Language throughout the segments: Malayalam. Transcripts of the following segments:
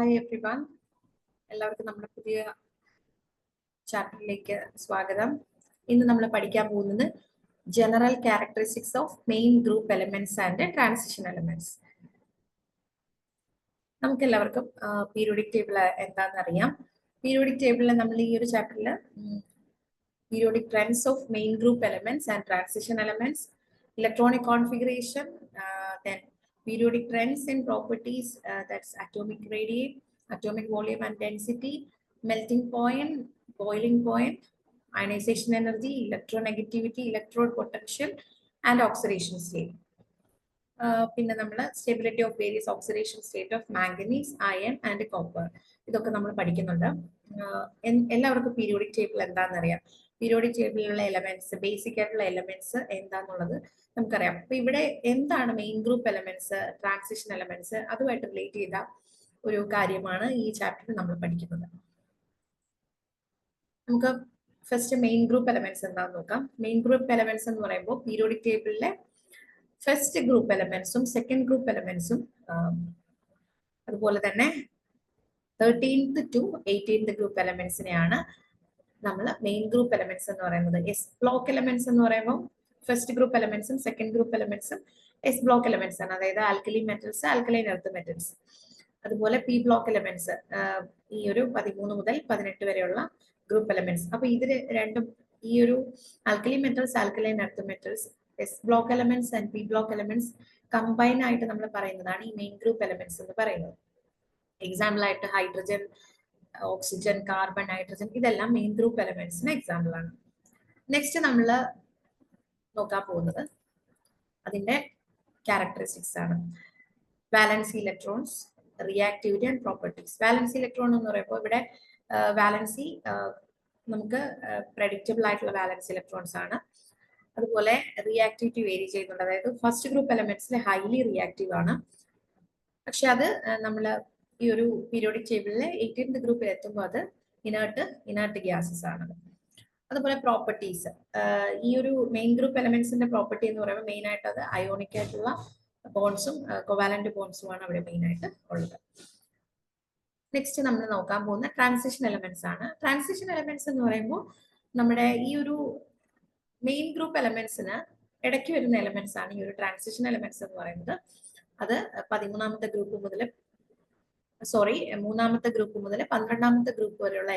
ഹായ് എവ്രിവൺ, എല്ലാവർക്കും നമ്മുടെ പുതിയ ചാപ്റ്ററിലേക്ക് സ്വാഗതം. ഇന്ന് നമ്മൾ പഠിക്കാൻ പോകുന്നത് general characteristics of main group elements and transition elements. നമുക്ക് എല്ലാവർക്കും പീരിയോഡിക് ടേബിൾ എന്താണെന്ന് അറിയാം. പീരിയോഡിക് ടേബിളിൽ നമ്മൾ ഈ ഒരു ചാപ്റ്ററിൽ periodic trends of main group elements and transition elements, electronic configuration, then periodic trends in properties, that's atomic radius, atomic volume and density, melting point, boiling point, ionization energy, electronegativity, electrode potential and oxidation state. പിന്നെ നമ്മൾ stability of various oxidation state of manganese, iron and copper, ഇതൊക്കെ നമ്മൾ പഠിക്കുന്നുണ്ട്. എല്ലാവർക്കും പീരിയോഡിക് ടേബിൾ എന്താണെന്ന് അറിയാം. പീരിയോഡിക് ടേബിളിലുള്ള എലമെന്റ്സ്, ബേസിക് ആയിട്ടുള്ള എലമെന്റ്സ് എന്താന്നുള്ളത് നമുക്കറിയാം. അപ്പൊ ഇവിടെ എന്താണ് main group elements, transition elements, അതുമായിട്ട് റിലേറ്റ് ചെയ്ത ഒരു കാര്യമാണ് ഈ ചാപ്റ്ററിൽ നമ്മൾ പഠിക്കുന്നത്. നമുക്ക് ഫസ്റ്റ് മെയിൻ ഗ്രൂപ്പ് എലമെന്റ്സ് എന്താണെന്ന് നോക്കാം. മെയിൻ ഗ്രൂപ്പ് എലമെന്റ്സ് എന്ന് പറയുമ്പോൾ പീരിയോഡിക് ടേബിളിലെ ഫസ്റ്റ് ഗ്രൂപ്പ് എലമെന്റ്സും സെക്കൻഡ് ഗ്രൂപ്പ് എലമെന്റ്സും അതുപോലെ തന്നെ 13th to 18th ഗ്രൂപ്പ് എലമെന്റ്സിനെയാണ് നമ്മൾ മെയിൻ ഗ്രൂപ്പ് എലമെന്റ്സ് എന്ന് പറയുന്നത്. എസ് ബ്ലോക്ക് എലമെന്റ്സ് എന്ന് പറയുമ്പോൾ ഫസ്റ്റ് ഗ്രൂപ്പ് എലമെന്റ്സും സെക്കൻഡ് ഗ്രൂപ്പ് എലമെന്റ്സും എസ് ബ്ലോക്ക് എലമെന്റ്സ് ആണ്, അതായത് alkali metals, alkaline earth metals. അതുപോലെ പി ബ്ലോക്ക് എലമെന്റ്സ് ഈ ഒരു 13 മുതൽ 18 വരെയുള്ള ഗ്രൂപ്പ് എലമെന്റ്സ്. അപ്പൊ ഇതിന് രണ്ടും, ഈ ഒരു alkali metals, alkaline earth metals, S block elements and P block elements combine ആയിട്ട് നമ്മൾ പറയുന്നതാണ് ഈ മെയിൻ ഗ്രൂപ്പ് എലമെന്റ്സ് എന്ന് പറയുന്നത്. എക്സാമ്പിൾ ആയിട്ട് ഹൈഡ്രജൻ, ഓക്സിജൻ, കാർബൺ, നൈട്രജൻ, ഇതെല്ലാം മെയിൻ ഗ്രൂപ്പ് എലമെന്റ്സിന് എക്സാമ്പിൾ ആണ്. നെക്സ്റ്റ് നമ്മൾ നോക്കാൻ പോകുന്നത് അതിന്റെ ക്യാരക്ടറിസ്റ്റിക്സ് ആണ്. Valency electrons, reactivity and properties. Valency electron എന്ന് പറയുമ്പോൾ ഇവിടെ വാലൻസി നമുക്ക് പ്രെഡിക്റ്റബിൾ ആയിട്ടുള്ള വാലൻസി ഇലക്ട്രോൺസ് ആണ്. അതുപോലെ റിയാക്ടിവിറ്റി വേരി ചെയ്യുന്നുണ്ട്, അതായത് ഫസ്റ്റ് ഗ്രൂപ്പ് എലമെന്റ്സിൽ ഹൈലി റിയാക്റ്റീവ് ആണ്. പക്ഷെ അത് നമ്മൾ ഈ ഒരു പീരിയോഡിക് ടേബിളിലെ 18th ഗ്രൂപ്പിൽ എത്തുമ്പോൾ അത് ഇനേർട്ട് ഗ്യാസസ് ആണ്. അതുപോലെ പ്രോപ്പർട്ടീസ്, ഈ ഒരു മെയിൻ ഗ്രൂപ്പ് എലമെന്റ്സിന്റെ പ്രോപ്പർട്ടി എന്ന് പറയുമ്പോൾ മെയിൻ ആയിട്ട് അത് അയോണിക് ആയിട്ടുള്ള ബോൺസും കൊവാലന്റ് ബോൺസും ആണ് അവിടെ മെയിൻ ആയിട്ട് ഉള്ളത്. നെക്സ്റ്റ് നമ്മൾ നോക്കാൻ പോകുന്ന ട്രാൻസിഷൻ എലമെന്റ്സ് ആണ്. ട്രാൻസിഷൻ എലമെന്റ്സ് എന്ന് പറയുമ്പോൾ നമ്മുടെ ഈ ഒരു മെയിൻ ഗ്രൂപ്പ് എലമെന്റ്സിന് ഇടയ്ക്ക് വരുന്ന എലമെന്റ്സ് ആണ് ഈ ഒരു ട്രാൻസിഷൻ എലമെന്റ്സ് എന്ന് പറയുന്നത്. അത് 13th ഗ്രൂപ്പ് മുതൽ 12th ഗ്രൂപ്പ് വരെയുള്ള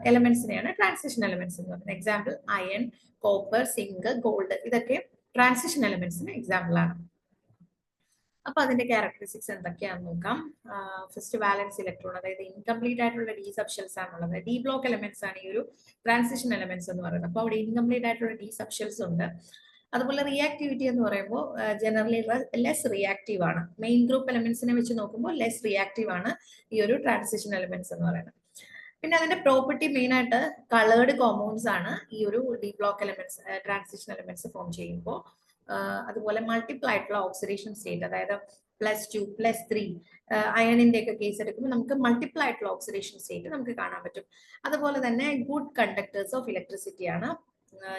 എലമെന്റ്സിനെയാണ് ട്രാൻസിഷൻ എലമെന്റ്സ് എന്ന് പറയുന്നത്. Example iron, copper, zinc, gold, ഇതൊക്കെ ട്രാൻസിഷൻ എലമെന്റ്സിന് എക്സാമ്പിൾ ആണ്. അപ്പൊ അതിന്റെ ക്യാരക്ടറിസ്റ്റിക്സ് എന്തൊക്കെയാണെന്ന് നോക്കാം. ഫസ്റ്റ് വാലൻസ് ഇലക്ട്രോൺ, അതായത് ഇൻകംപ്ലീറ്റ് ആയിട്ടുള്ള ഡി സബ്ഷെൽസ് ആണുള്ളത്. ഡി ബ്ലോക്ക് എലമെന്റ്സ് ആണ് ഈ ഒരു ട്രാൻസിഷൻ എലമെന്റ്സ് എന്ന് പറയുന്നത്. അപ്പൊ അവിടെ ഇൻകംപ്ലീറ്റ് ആയിട്ടുള്ള ഡി സബ്ഷെൽസ് ഉണ്ട്. അതുപോലെ റിയാക്ടിവിറ്റി എന്ന് പറയുമ്പോൾ ജനറലി ലെസ് റിയാക്റ്റീവ് ആണ്. മെയിൻ ഗ്രൂപ്പ് എലമെന്റ്സിനെ വെച്ച് നോക്കുമ്പോൾ ലെസ് റിയാക്റ്റീവ് ആണ് ഈ ഒരു ട്രാൻസിഷൻ എലമെന്റ്സ് എന്ന് പറയുന്നത്. പിന്നെ അതിന്റെ പ്രോപ്പർട്ടി മെയിൻ ആയിട്ട് കളേർഡ് കോമ്പൗണ്ട്സ് ആണ് ഈ ഒരു D block elements, transition elements form ചെയ്യുമ്പോൾ. അതുപോലെ മൾട്ടിപ്പിൾ ആയിട്ടുള്ള ഓക്സിഡേഷൻ സ്റ്റേറ്റ്, അതായത് +2, +3, അയണിന്റെ ഒക്കെ കേസ് എടുക്കുമ്പോൾ നമുക്ക് മൾട്ടിപ്പിൾ ആയിട്ടുള്ള ഓക്സിഡേഷൻ സ്റ്റേറ്റ് നമുക്ക് കാണാൻ പറ്റും. അതുപോലെ തന്നെ ഗുഡ് കണ്ടക്ടേഴ്സ് ഓഫ് ഇലക്ട്രിസിറ്റി ആണ്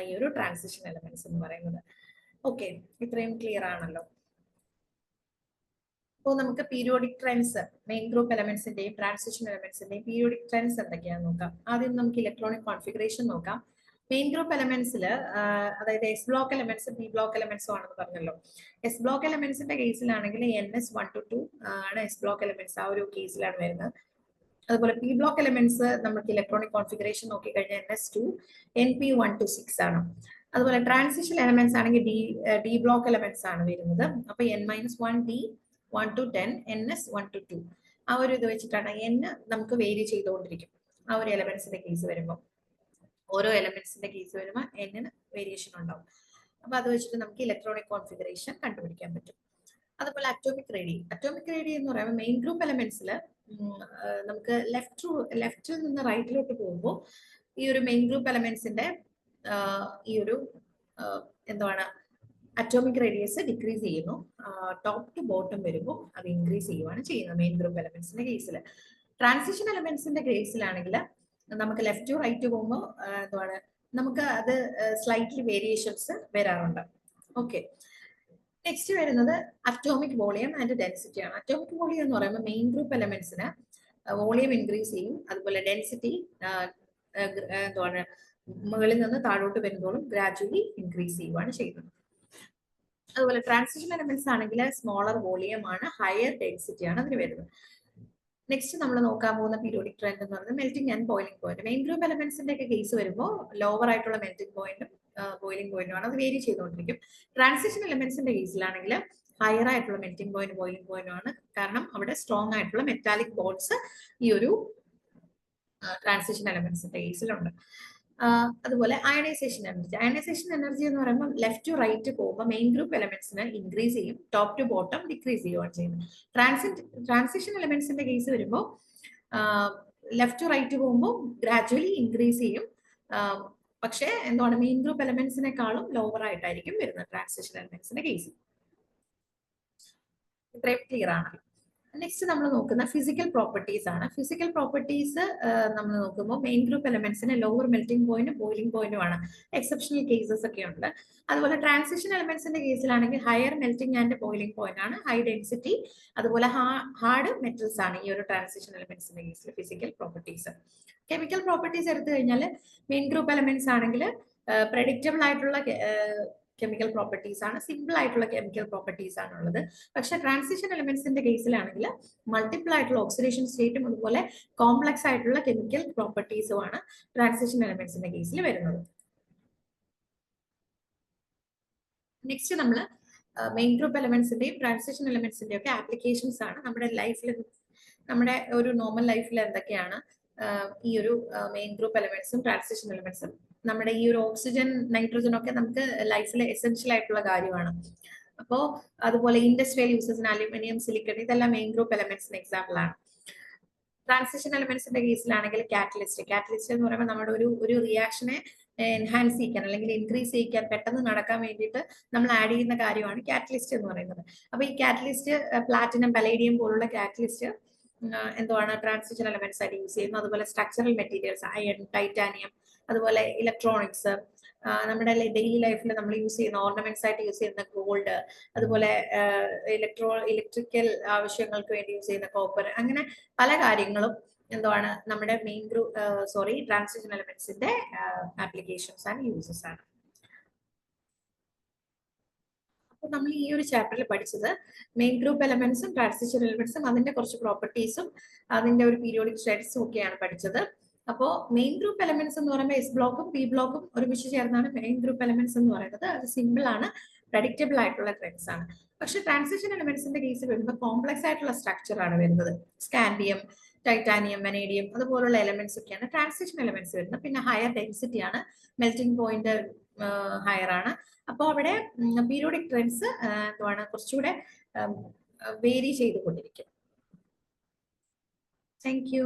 ഈ ഒരു ട്രാൻസിഷൻ എലമെന്റ്സ് എന്ന് പറയുന്നത്. ഓക്കെ, ഇത്രയും ക്ലിയർ ആണല്ലോ. അപ്പോൾ നമുക്ക് പീരിയോഡിക് ട്രെൻഡ്സ്, മെയിൻ ഗ്രൂപ്പ് എലമെന്റ്സിന്റെയും ട്രാൻസിഷൻ എലമെന്റ്സിന്റെയും പീരിയോഡിക് ട്രെൻഡ്സ് എന്തൊക്കെയാണെന്ന് നോക്കാം. ആദ്യം നമുക്ക് ഇലക്ട്രോണിക് കോൺഫിഗറേഷൻ നോക്കാം. മെയിൻ ഗ്രൂപ്പ് എലമെന്റ്സിൽ, അതായത് എസ് ബ്ലോക്ക് എലമെന്റ്സും പി ബ്ലോക്ക് എലമെന്റ്സും ആണെന്ന് പറഞ്ഞല്ലോ. എസ് ബ്ലോക്ക് എലമെന്റ്സിന്റെ കേസിലാണെങ്കിൽ NS1 to 2 ആണ് എസ് ബ്ലോക്ക് എലമെന്റ്സ്, ആ ഒരു കേസിലാണ് വരുന്നത്. അതുപോലെ പി ബ്ലോക്ക് എലമെന്റ്സ് നമുക്ക് ഇലക്ട്രോണിക് കോൺഫിഗറേഷൻ നോക്കിക്കഴിഞ്ഞാൽ NS2, NP1 to 6 ആണ്. അതുപോലെ ട്രാൻസിഷൻ എലമെന്റ്സ് ആണെങ്കിൽ ഡി ബ്ലോക്ക് എലമെന്റ്സ് ആണ് വരുന്നത്. അപ്പൊ N-1, D 1 to 10, NS1 to 2, ആ ഒരു ഇത് വെച്ചിട്ടാണ് N നമുക്ക് വേരി ചെയ്തുകൊണ്ടിരിക്കും. ആ ഒരു എലമെന്റ്സിന്റെ കേസ് വരുമ്പോൾ, ഓരോ എലമെന്റ്സിന്റെ കേസ് വരുമ്പോൾ N-ന് വേരിയേഷൻ ഉണ്ടാവും. അപ്പൊ അത് വെച്ചിട്ട് നമുക്ക് ഇലക്ട്രോണിക് കോൺഫിഗറേഷൻ കണ്ടുപിടിക്കാൻ പറ്റും. അതുപോലെ അറ്റോമിക് റേഡിയം എന്ന് പറയുമ്പോൾ മെയിൻ ഗ്രൂപ്പ് എലമെന്റ്സിൽ നമുക്ക് ലെഫ്റ്റിൽ നിന്ന് റൈറ്റിലോട്ട് പോകുമ്പോൾ ഈ ഒരു മെയിൻ ഗ്രൂപ്പ് എലമെന്റ്സിന്റെ ഈ ഒരു എന്താണ് അറ്റോമിക് റേഡിയസ് ഡിക്രീസ് ചെയ്യുന്നു. ടോപ്പ് ടു ബോട്ടം വരുമ്പോൾ അത് ഇൻക്രീസ് ചെയ്യുവാണ് ചെയ്യുന്നത് മെയിൻ ഗ്രൂപ്പ് എലമെന്റ്സിന്റെ കേസിൽ. ട്രാൻസിഷൻ എലമെന്റ്സിന്റെ കേസിലാണെങ്കിൽ നമുക്ക് ലെഫ്റ്റ് ടു റൈറ്റ് പോകുമ്പോൾ എന്താണ് നമുക്ക് അത് സ്ലൈറ്റ്ലി വേരിയേഷൻസ് വരാറുണ്ട്. ഓക്കെ, നെക്സ്റ്റ് വരുന്നത് അറ്റോമിക് വോളിയം ആൻഡ് ഡെൻസിറ്റി ആണ്. അറ്റോമിക് വോളിയം എന്ന് പറയുമ്പോൾ മെയിൻ ഗ്രൂപ്പ് എലമെന്റ്സിന് വോളിയം ഇൻക്രീസ് ചെയ്യും, അതുപോലെ ഡെൻസിറ്റി എന്താണ് മുകളിൽ നിന്ന് താഴോട്ട് വരുമ്പോഴും ഗ്രാജുവലി ഇൻക്രീസ് ചെയ്യുകയാണ് ചെയ്യുന്നത്. അതുപോലെ ട്രാൻസിഷൻ എലമെന്റ്സ് ആണെങ്കിൽ സ്മോളർ വോളിയം ആണ്, ഹയർ ഡെൻസിറ്റി ആണ് അതിന് വരുന്നത്. നെക്സ്റ്റ് നമ്മൾ നോക്കാൻ പോകുന്ന പീരിയോഡിക് ട്രെൻഡ് എന്ന് പറയുന്നത് melting and boiling point. Main group എലമെന്റ്സിന്റെ ഒക്കെ കേസ് വരുമ്പോൾ ലോവർ ആയിട്ടുള്ള മെൽറ്റിംഗ് പോയിന്റും ബോയിലിംഗ് പോയിന്റും ആണ്, അത് വേരി ചെയ്തുകൊണ്ടിരിക്കും. ട്രാൻസിഷൻ എലമെന്റ്സിന്റെ കേസിലാണെങ്കിൽ ഹയർ ആയിട്ടുള്ള മെൽറ്റിംഗ് പോയിന്റ് ബോയിലിംഗ് പോയിന്റും ആണ്, കാരണം അവിടെ സ്ട്രോങ് ആയിട്ടുള്ള മെറ്റാലിക് ബോണ്ട്സ് ഈ ഒരു ട്രാൻസിഷൻ എലമെന്റ്സിന്റെ കേസിലുണ്ട്. അതുപോലെ അയണൈസേഷൻ എനർജി എന്ന് പറയുമ്പോൾ ലെഫ്റ്റ് ടു റൈറ്റ് പോകുമ്പോൾ മെയിൻ ഗ്രൂപ്പ് എലമെന്റ്സിന് ഇൻക്രീസ് ചെയ്യും, ടോപ്പ് ടു ബോട്ടം ഡിക്രീസ് ചെയ്യുകയാണ് ചെയ്യുന്നത്. ട്രാൻസിഷൻ എലമെന്റ്സിന്റെ കേസ് വരുമ്പോൾ ലെഫ്റ്റ് ടു റൈറ്റ് പോകുമ്പോൾ ഗ്രാജുവലി ഇൻക്രീസ് ചെയ്യും, പക്ഷേ എന്താണ് മെയിൻ ഗ്രൂപ്പ് എലമെന്റ്സിനെക്കാളും ലോവർ ആയിട്ടായിരിക്കും വരുന്നത് ട്രാൻസിഷൻ എലമെന്റ്സിന്റെ കേസ്. ഇത്രയും ക്ലിയർ ആണ്. നെക്സ്റ്റ് നമ്മൾ നോക്കുന്ന ഫിസിക്കൽ പ്രോപ്പർട്ടീസ് ആണ്. ഫിസിക്കൽ പ്രോപ്പർട്ടീസ് നമ്മൾ നോക്കുമ്പോൾ മെയിൻ ഗ്രൂപ്പ് എലമെന്റ്സിന് ലോവർ മെൽറ്റിംഗ് പോയിന്റ് ബോയിലിംഗ് പോയിന്റും ആണ്, എക്സെപ്ഷണൽ കേസസ് ഒക്കെ ഉണ്ട്. അതുപോലെ transition എലമെന്റ്സിന്റെ കേസിലാണെങ്കിൽ higher melting and boiling point ആണ്, ഹൈ ഡെൻസിറ്റി, അതുപോലെ ഹാർഡ് മെറ്റൽസ് ആണ് ഈ ഒരു ട്രാൻസിഷൻ എലമെന്റ്സിന്റെ കേസിൽ ഫിസിക്കൽ പ്രോപ്പർട്ടീസ്. കെമിക്കൽ പ്രോപ്പർട്ടീസ് എടുത്തു കഴിഞ്ഞാൽ മെയിൻ ഗ്രൂപ്പ് എലമെന്റ്സ് ആണെങ്കിൽ പ്രഡിക്റ്റബിൾ ആയിട്ടുള്ള കെമിക്കൽ പ്രോപ്പർട്ടീസ് ആണ്, സിമ്പിൾ ആയിട്ടുള്ള കെമിക്കൽ പ്രോപ്പർട്ടീസ് ആണ് ഉള്ളത്. പക്ഷെ ട്രാൻസിഷൻ എലമെന്റ്സിന്റെ കേസിലാണെങ്കിൽ മൾട്ടിപ്പിൾ ആയിട്ടുള്ള ഓക്സിഡേഷൻ സ്റ്റേറ്റും അതുപോലെ കോംപ്ലക്സ് ആയിട്ടുള്ള കെമിക്കൽ പ്രോപ്പർട്ടീസും ആണ് ട്രാൻസിഷൻ എലമെന്റ്സിന്റെ കേസിൽ വരുന്നത്. നെക്സ്റ്റ് നമ്മൾ മെയിൻ ഗ്രൂപ്പ് എലമെന്റ്സിന്റെയും ട്രാൻസിഷൻ എലമെന്റ്സിന്റെയും ഒക്കെ ആപ്ലിക്കേഷൻസ് ആണ് നമ്മുടെ ലൈഫിൽ, നമ്മുടെ ഒരു നോർമൽ ലൈഫിൽ എന്തൊക്കെയാണ് ഈ ഒരു മെയിൻ ഗ്രൂപ്പ് എലമെന്റ്സും ട്രാൻസിഷൻ എലമെന്റ്സും. നമ്മുടെ ഈ ഒരു ഓക്സിജൻ നൈട്രജൻ ഒക്കെ നമുക്ക് ലൈഫിൽ എസെൻഷ്യൽ ആയിട്ടുള്ള കാര്യമാണ്. അപ്പോ അതുപോലെ ഇൻഡസ്ട്രിയൽ യൂസസിന് അലുമിനിയം, സിലിക്കൺ, ഇതെല്ലാം മെയിൻ ഗ്രൂപ്പ് എലമെന്റ്സിന് എക്സാമ്പിൾ ആണ്. ട്രാൻസിഷൻ എലമെന്റ്സിന്റെ കേസിലാണെങ്കിൽ കാറ്റലിസ്റ്റ് എന്ന് പറയുമ്പോൾ നമ്മുടെ ഒരു റിയാക്ഷനെ എൻഹാൻസ് ചെയ്യിക്കാൻ അല്ലെങ്കിൽ ഇൻക്രീസ് ചെയ്യിക്കാൻ, പെട്ടെന്ന് നടക്കാൻ വേണ്ടിയിട്ട് നമ്മൾ ആഡ് ചെയ്യുന്ന കാര്യമാണ് കാറ്റലിസ്റ്റ് എന്ന് പറയുന്നത്. അപ്പൊ ഈ കാറ്റലിസ്റ്റ് പ്ലാറ്റിനം, പലേഡിയം പോലുള്ള കാറ്റലിസ്റ്റ് എന്താണ് ട്രാൻസിഷൻ എലമെന്റ്സ് ആയിട്ട് യൂസ് ചെയ്യുന്നു. അതുപോലെ സ്ട്രക്ചറൽ മെറ്റീരിയൽസ്, അയൺ, ടൈറ്റാനിയം, അതുപോലെ ഇലക്ട്രോണിക്സ്, നമ്മുടെ ഡെയിലി ലൈഫിൽ നമ്മൾ യൂസ് ചെയ്യുന്ന ഓർണമെന്റ്സ് ആയിട്ട് യൂസ് ചെയ്യുന്ന ഗോൾഡ്, അതുപോലെ ഇലക്ട്രിക്കൽ ആവശ്യങ്ങൾക്ക് വേണ്ടി യൂസ് ചെയ്യുന്ന കോപ്പർ, അങ്ങനെ പല കാര്യങ്ങളും എന്താണ് നമ്മുടെ മെയിൻ ഗ്രൂപ്പ് ട്രാൻസിഷൻ എലമെന്റ്സിന്റെ ആപ്ലിക്കേഷൻസ് ആൻഡ് യൂസസ് ആണ്. അപ്പൊ നമ്മൾ ഈ ഒരു ചാപ്റ്ററിൽ പഠിച്ചത് മെയിൻ ഗ്രൂപ്പ് എലമെന്റ്സും ട്രാൻസിഷൻ എലമെന്റ്സും അതിന്റെ കുറച്ച് പ്രോപ്പർട്ടീസും അതിന്റെ ഒരു പീരിയോഡിക് സ്റ്റഡീസും ഒക്കെയാണ് പഠിച്ചത്. അപ്പോൾ മെയിൻ ഗ്രൂപ്പ് എലമെന്റ്സ് എന്ന് പറയുമ്പോൾ എസ് ബ്ലോക്കും പി ബ്ലോക്കും ഒരുമിച്ച് ചേർന്നാണ് മെയിൻ ഗ്രൂപ്പ് എലമെന്റ്സ് എന്ന് പറയുന്നത്. അത് സിമ്പിൾ ആണ്, പ്രഡിക്റ്റബിൾ ആയിട്ടുള്ള ട്രെൻഡ്സ് ആണ്. പക്ഷെ ട്രാൻസിഷൻ എലമെന്റ്സിന്റെ കേസ് വരുമ്പോൾ കോംപ്ലക്സ് ആയിട്ടുള്ള സ്ട്രക്ചർ ആണ് വരുന്നത്. സ്കാൻഡിയം, ടൈറ്റാനിയം, വനേഡിയം അതുപോലുള്ള എലമെന്റ്സ് ഒക്കെയാണ് ട്രാൻസിഷൻ എലമെന്റ്സ് വരുന്നത്. പിന്നെ ഹയർ ഡെൻസിറ്റി ആണ്, മെൽറ്റിംഗ് പോയിന്റ് ഹയർ ആണ്. അപ്പോൾ അവിടെ പീരിയോഡിക് ട്രെൻഡ്സ് എന്താണ് കുറച്ചുകൂടെ വേരി ചെയ്തുകൊണ്ടിരിക്കും. Thank you.